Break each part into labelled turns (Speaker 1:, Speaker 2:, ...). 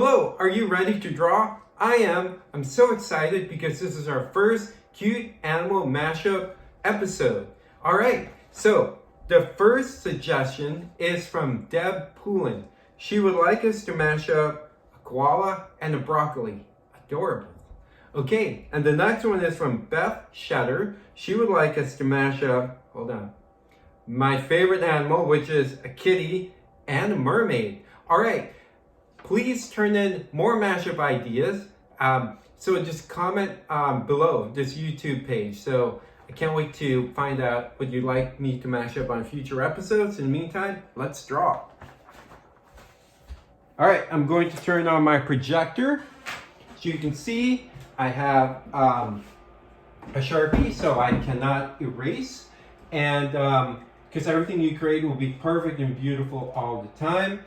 Speaker 1: Hello, are you ready to draw? I am. I'm so excited because this is our first cute animal mashup episode. All right, so the first suggestion is from Poulin. She would like us to mash up a koala and a broccoli. Adorable. Okay, and the next one is from Beth, Schetter. She would like us to mash up, my favorite animal, which is a kitty and a mermaid. All right. Please turn in more mashup ideas. So just comment below this YouTube page. So I can't wait to find out what you'd like me to mash up on future episodes. In the meantime, let's draw. All right, I'm going to turn on my projector. So you can see I have a Sharpie, so I cannot erase. And because everything you create will be perfect and beautiful all the time.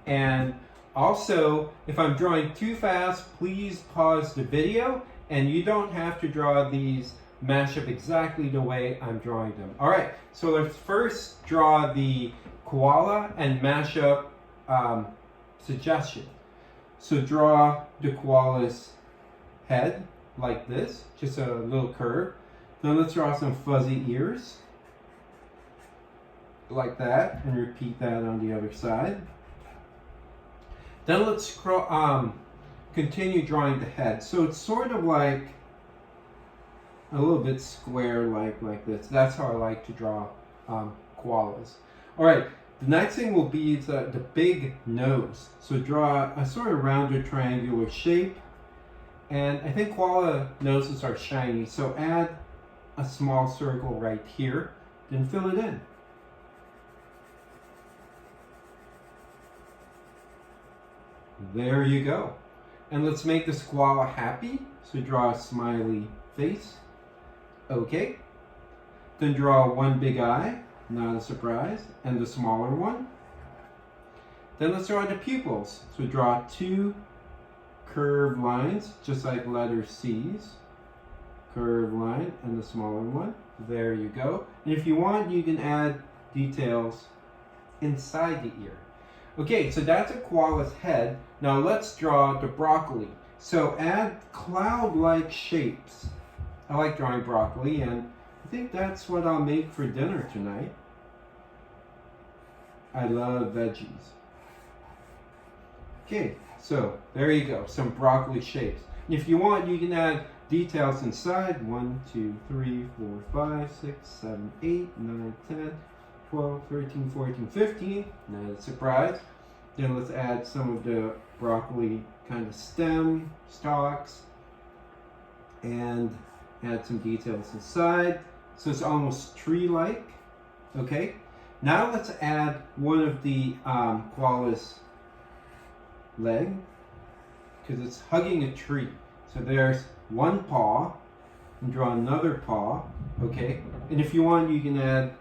Speaker 1: And also, if I'm drawing too fast, please pause the video, and you don't have to draw these mash up exactly the way I'm drawing them. All right, so let's first draw the koala and mash up suggestion. So draw the koala's head like this, just a little curve. Then let's draw some fuzzy ears like that, and repeat that on the other side. Then let's continue drawing the head. So it's sort of like a little bit square like this. That's how I like to draw koalas. All right, the next thing will be the big nose. So draw a sort of rounded triangular shape. And I think koala noses are shiny, so add a small circle right here, then fill it in. There you go. And let's make this koala happy. So draw a smiley face. Okay. Then draw one big eye, not a surprise, and the smaller one. Then let's draw the pupils. So draw two curved lines, just like letter C's. Curved line and the smaller one. There you go. And if you want, you can add details inside the ear. Okay, so that's a koala's head. Now let's draw the broccoli. So add cloud-like shapes. I like drawing broccoli, and I think that's what I'll make for dinner tonight. I love veggies. Okay, so there you go, some broccoli shapes. If you want, you can add details inside. 1, 2, 3, 4, 5, 6, 7, 8, 9, 10. 12, 13, 14, 15. Not a surprise. Then let's add some of the broccoli kind of stem, stalks, and add some details inside. So it's almost tree-like. Okay. Now let's add one of the koala's leg, because it's hugging a tree. So there's one paw, and draw another paw. Okay. And if you want, you can add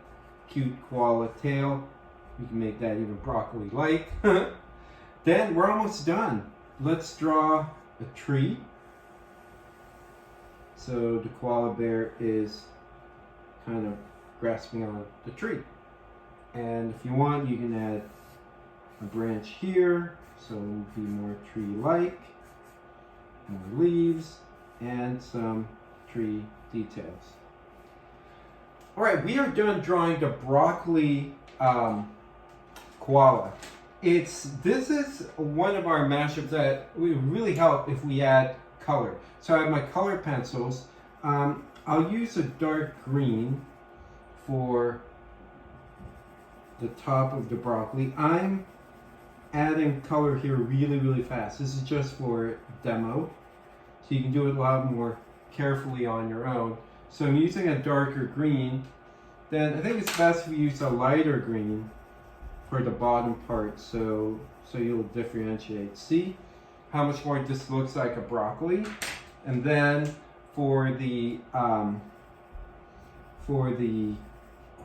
Speaker 1: cute koala tail. You can make that even broccoli-like. Then we're almost done. Let's draw a tree. So the koala bear is kind of grasping on the tree. And if you want, you can add a branch here, so it will be more tree-like, more leaves, and some tree details. All right, we are done drawing the broccoli koala. This is one of our mashups that would really help if we add color. So I have my color pencils. I'll use a dark green for the top of the broccoli. I'm adding color here really fast. This is just for demo, so you can do it a lot more carefully on your own. So I'm using a darker green. Then I think it's best if you use a lighter green for the bottom part, so you'll differentiate. See how much more this looks like a broccoli? And then for the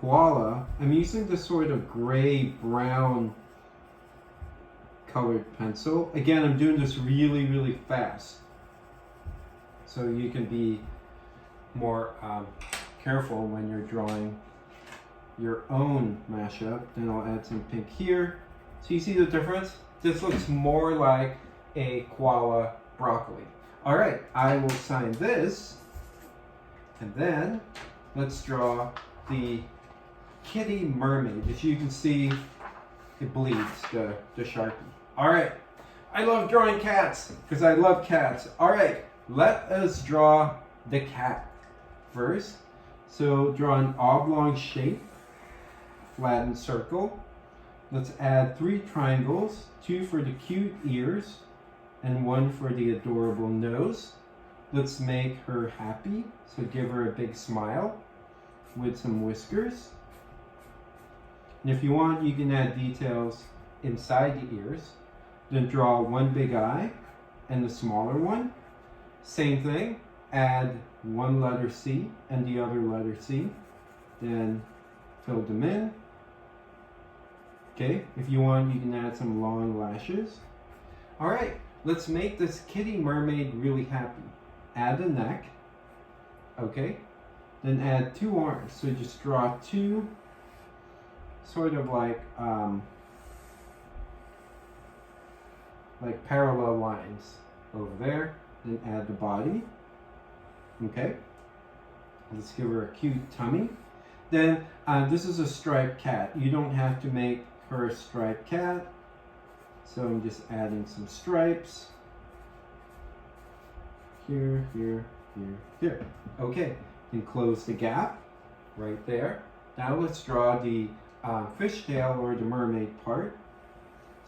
Speaker 1: koala, I'm using this sort of gray-brown colored pencil. Again, I'm doing this really fast, so you can be more careful when you're drawing your own mashup. Then I'll add some pink here. So you see the difference? This looks more like a koala broccoli. All right, I will sign this, and then let's draw the kitty mermaid. As you can see, it bleeds, the Sharpie. All right, I love drawing cats because I love cats. All right, let us draw the cat first. So draw an oblong shape, flattened circle. Let's add 3 triangles, 2 for the cute ears and 1 for the adorable nose. Let's make her happy, so give her a big smile with some whiskers. And if you want, you can add details inside the ears. Then draw 1 big eye and the smaller one. Same thing, add 1 letter C and the other letter C. Then fill them in. Okay, if you want, you can add some long lashes. All right, let's make this kitty mermaid really happy. Add a neck, okay? Then add 2 arms. So just draw 2 sort of like parallel lines over there. Then add the body, okay? Let's give her a cute tummy. Then this is a striped cat. You don't have to make her a striped cat. So I'm just adding some stripes. Here, here, here, here. Okay, then close the gap right there. Now let's draw the fishtail or the mermaid part.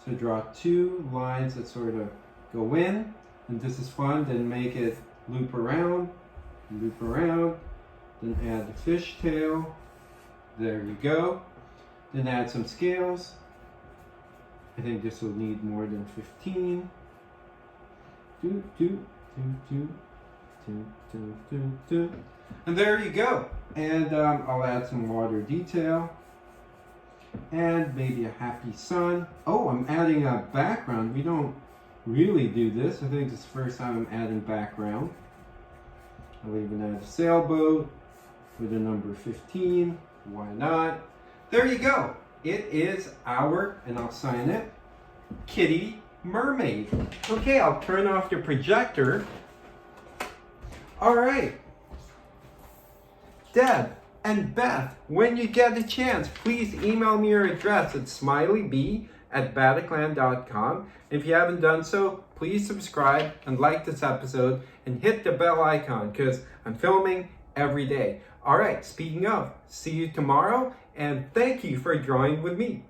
Speaker 1: So draw 2 lines that sort of go in, and this is fun. Then make it loop around, then add the fishtail. There you go. Then add some scales. I think this will need more than 15. And there you go. And I'll add some water detail. And maybe a happy sun. Oh, I'm adding a background. We don't really do this. I think it's the first time I'm adding background. I'll even add a sailboat with a number 15. Why not? There you go. It is our, and I'll sign it, kitty mermaid. Okay, I'll turn off the projector. All right. Deb and Beth, when you get a chance, please email me your address at smileyb@bataclan.com. If you haven't done so, please subscribe and like this episode and hit the bell icon because I'm filming every day. All right, speaking of, see you tomorrow and thank you for drawing with me.